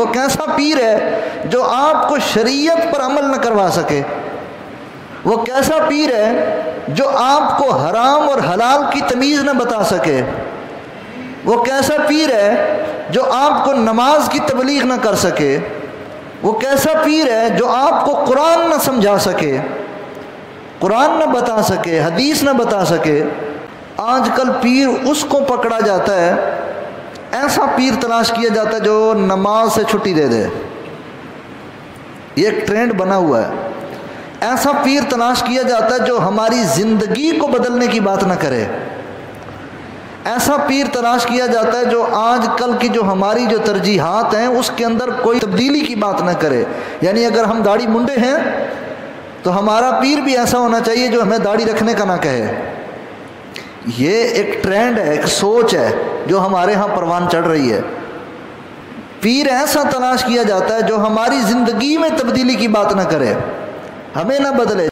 وہ کیسا پیر ہے جو آپ کو شریعت پر عمل نہ کروا سکے؟ وہ کیسا پیر ہے جو آپ کو حرام اور حلال کی تمیز نہ بتا سکے؟ وہ کیسا پیر ہے جو آپ کو نماز کی تبلیغ نہ کر سکے؟ وہ کیسا پیر ہے جو آپ کو قرآن نہ سمجھا سکے، قرآن نہ بتا سکے، حدیث نہ بتا سکے؟ آج کل پیر اس کو پکڑا جاتا ہے، ایسا پیر تلاش کیا جاتا ہے جو نماز سے چھٹی دے دے، یہ ایک ٹرینڈ بنا ہوا ہے۔ ایسا پیر تلاش کیا جاتا ہے جو ہماری زندگی کو بدلنے کی بات نہ کرے۔ ایسا پیر تلاش کیا جاتا ہے جو آج کل کی جو ہماری جو ترجیحات ہیں اس کے اندر کوئی تبدیلی کی بات نہ کرے۔ یعنی اگر ہم داڑھی منڈے ہیں تو ہمارا پیر بھی ایسا ہونا چاہیے جو ہمیں داڑھی رکھنے کا نہ کہے۔ یہ ایک ٹرینڈ ہے، ایک سوچ ہے جو ہمارے ہاں پروان چڑھ رہی ہے۔ پیر ایسا تلاش کیا جاتا ہے جو ہماری زندگی میں تبدیلی کی بات نہ کرے، ہمیں نہ بدلے۔